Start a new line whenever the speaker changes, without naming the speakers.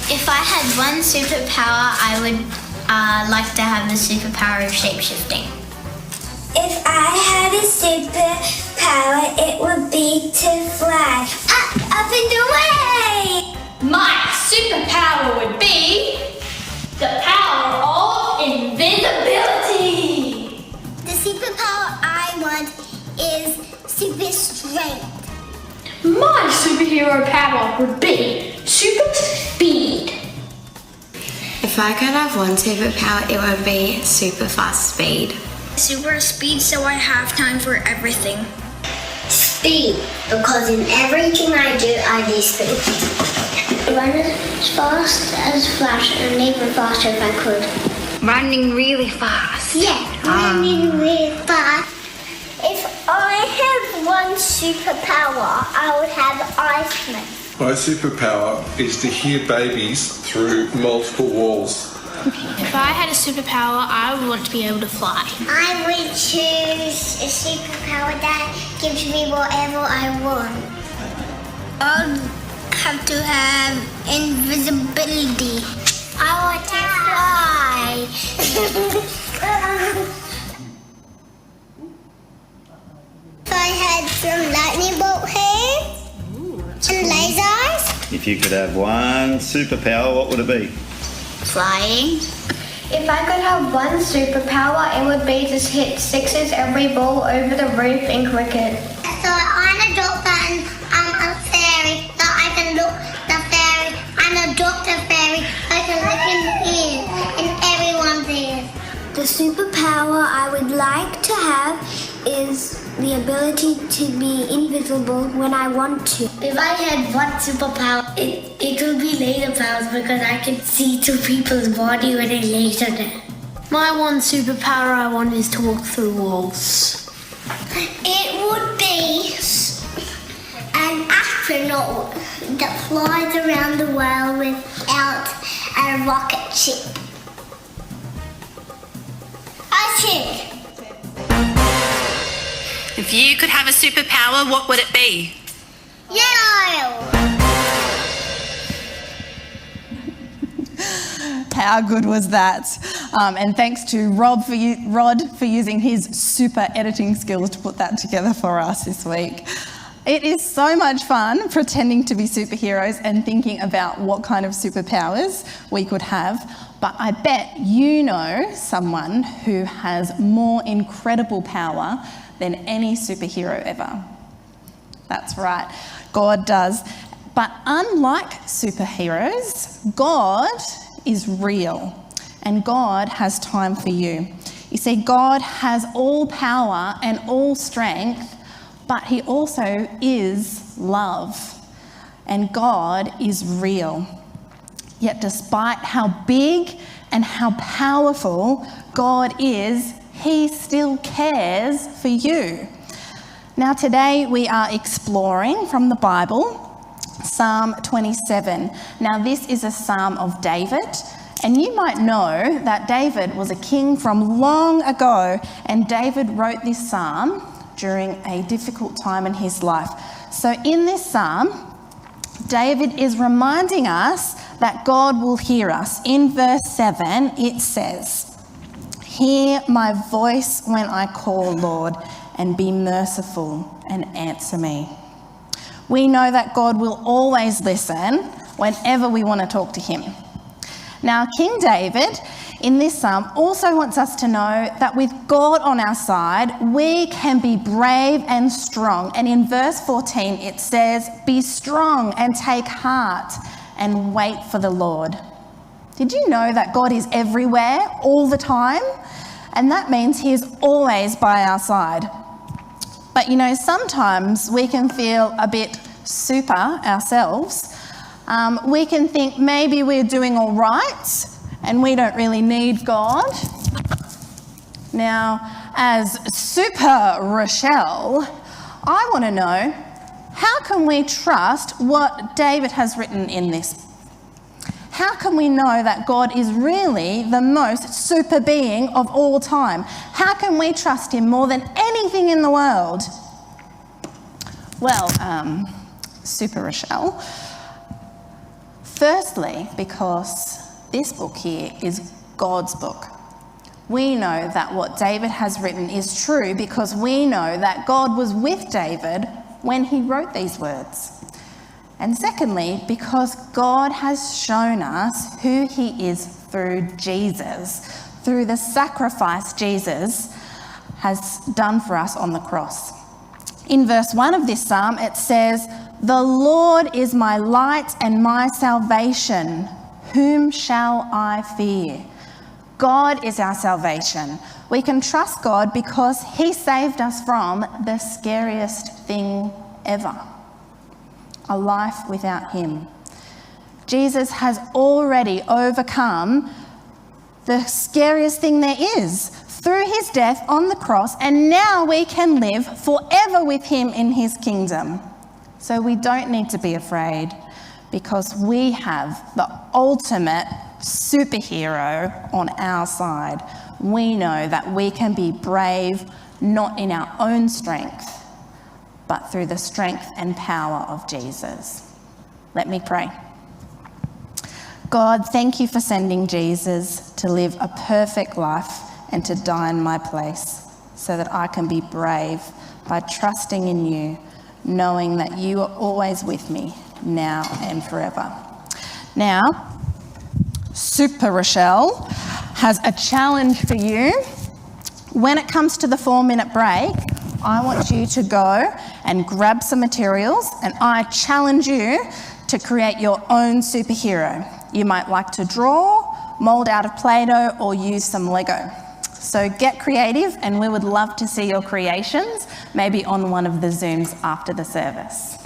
If I had one superpower, I would like to have the superpower of shapeshifting.
If I had a superpower, it would be to fly up and away.
My superpower would be the power of invisibility.
The superpower I want is super strength.
My superhero power would be super speed.
If I could have one superpower, it would be super fast speed.
Super speed, so I have time for everything.
Speed, because in everything I do speed. Run as fast as Flash and even faster if I could.
Running really fast.
Yeah, running really fast. If I had one superpower, I would have Iceman.
My superpower is to hear babies through multiple walls.
If I had a superpower, I would want to be able to fly.
I would choose a superpower that gives me whatever I want.
I'd have to have invisibility.
I want to fly. If I had some lightning bolt hands and lasers.
If you could have one superpower, what would it be?
Flying.
If I could have one superpower, it would be to hit sixes every ball over the roof in cricket.
So I'm a doctor and I'm a fairy, so I can look the fairy. I'm a doctor fairy, I can look in everyone's ears. The superpower I would like to have is the ability to be invisible when I want to.
If I had one superpower, it would be laser powers because I can see through people's body when they laser them. My one superpower I want is to walk through walls.
It would be an astronaut that flies around the world without a rocket ship. I think.
If you could have a superpower, what would it be?
Yellow!
How good was that? And thanks to Rod for using his super editing skills to put that together for us this week. It is so much fun pretending to be superheroes and thinking about what kind of superpowers we could have. But I bet you know someone who has more incredible power than any superhero ever. That's right, God does. But unlike superheroes, God is real and God has time for you. You see, God has all power and all strength, but he also is love. And God is real. Yet despite how big and how powerful God is, he still cares for you. Now today we are exploring from the Bible, Psalm 27. Now this is a psalm of David, and you might know that David was a king from long ago, and David wrote this psalm during a difficult time in his life. So in this psalm, David is reminding us that God will hear us. In verse 7, it says, "Hear my voice when I call, Lord, and be merciful and answer me." We know that God will always listen whenever we want to talk to him. Now, King David in this psalm also wants us to know that with God on our side, we can be brave and strong. And in verse 14, it says, "Be strong and take heart and wait for the Lord." Did you know that God is everywhere, all the time? And that means he is always by our side. But you know, sometimes we can feel a bit super ourselves. We can think maybe we're doing all right and we don't really need God. Now, as Super Rachelle, I want to know, how can we trust what David has written in this? how can we know that God is really the most super being of all time? How can we trust him more than anything in the world? Well, Super Rachelle. Firstly, because this book here is God's book. We know that what David has written is true because we know that God was with David when he wrote these words. And secondly, because God has shown us who he is through Jesus, through the sacrifice Jesus has done for us on the cross. In verse 1 of this psalm, it says, "The Lord is my light and my salvation. Whom shall I fear?" God is our salvation. We can trust God because he saved us from the scariest thing ever. A life without him. Jesus has already overcome the scariest thing there is through his death on the cross, and now we can live forever with him in his kingdom. So we don't need to be afraid because we have the ultimate superhero on our side. We know that we can be brave, not in our own strength, but through the strength and power of Jesus. Let me pray. God, thank you for sending Jesus to live a perfect life and to die in my place so that I can be brave by trusting in you, knowing that you are always with me now and forever. Now, Super Rachelle has a challenge for you. When it comes to the 4-minute break, I want you to go and grab some materials, and I challenge you to create your own superhero. You might like to draw, mould out of Play-Doh, or use some Lego. So get creative, and we would love to see your creations, maybe on one of the Zooms after the service.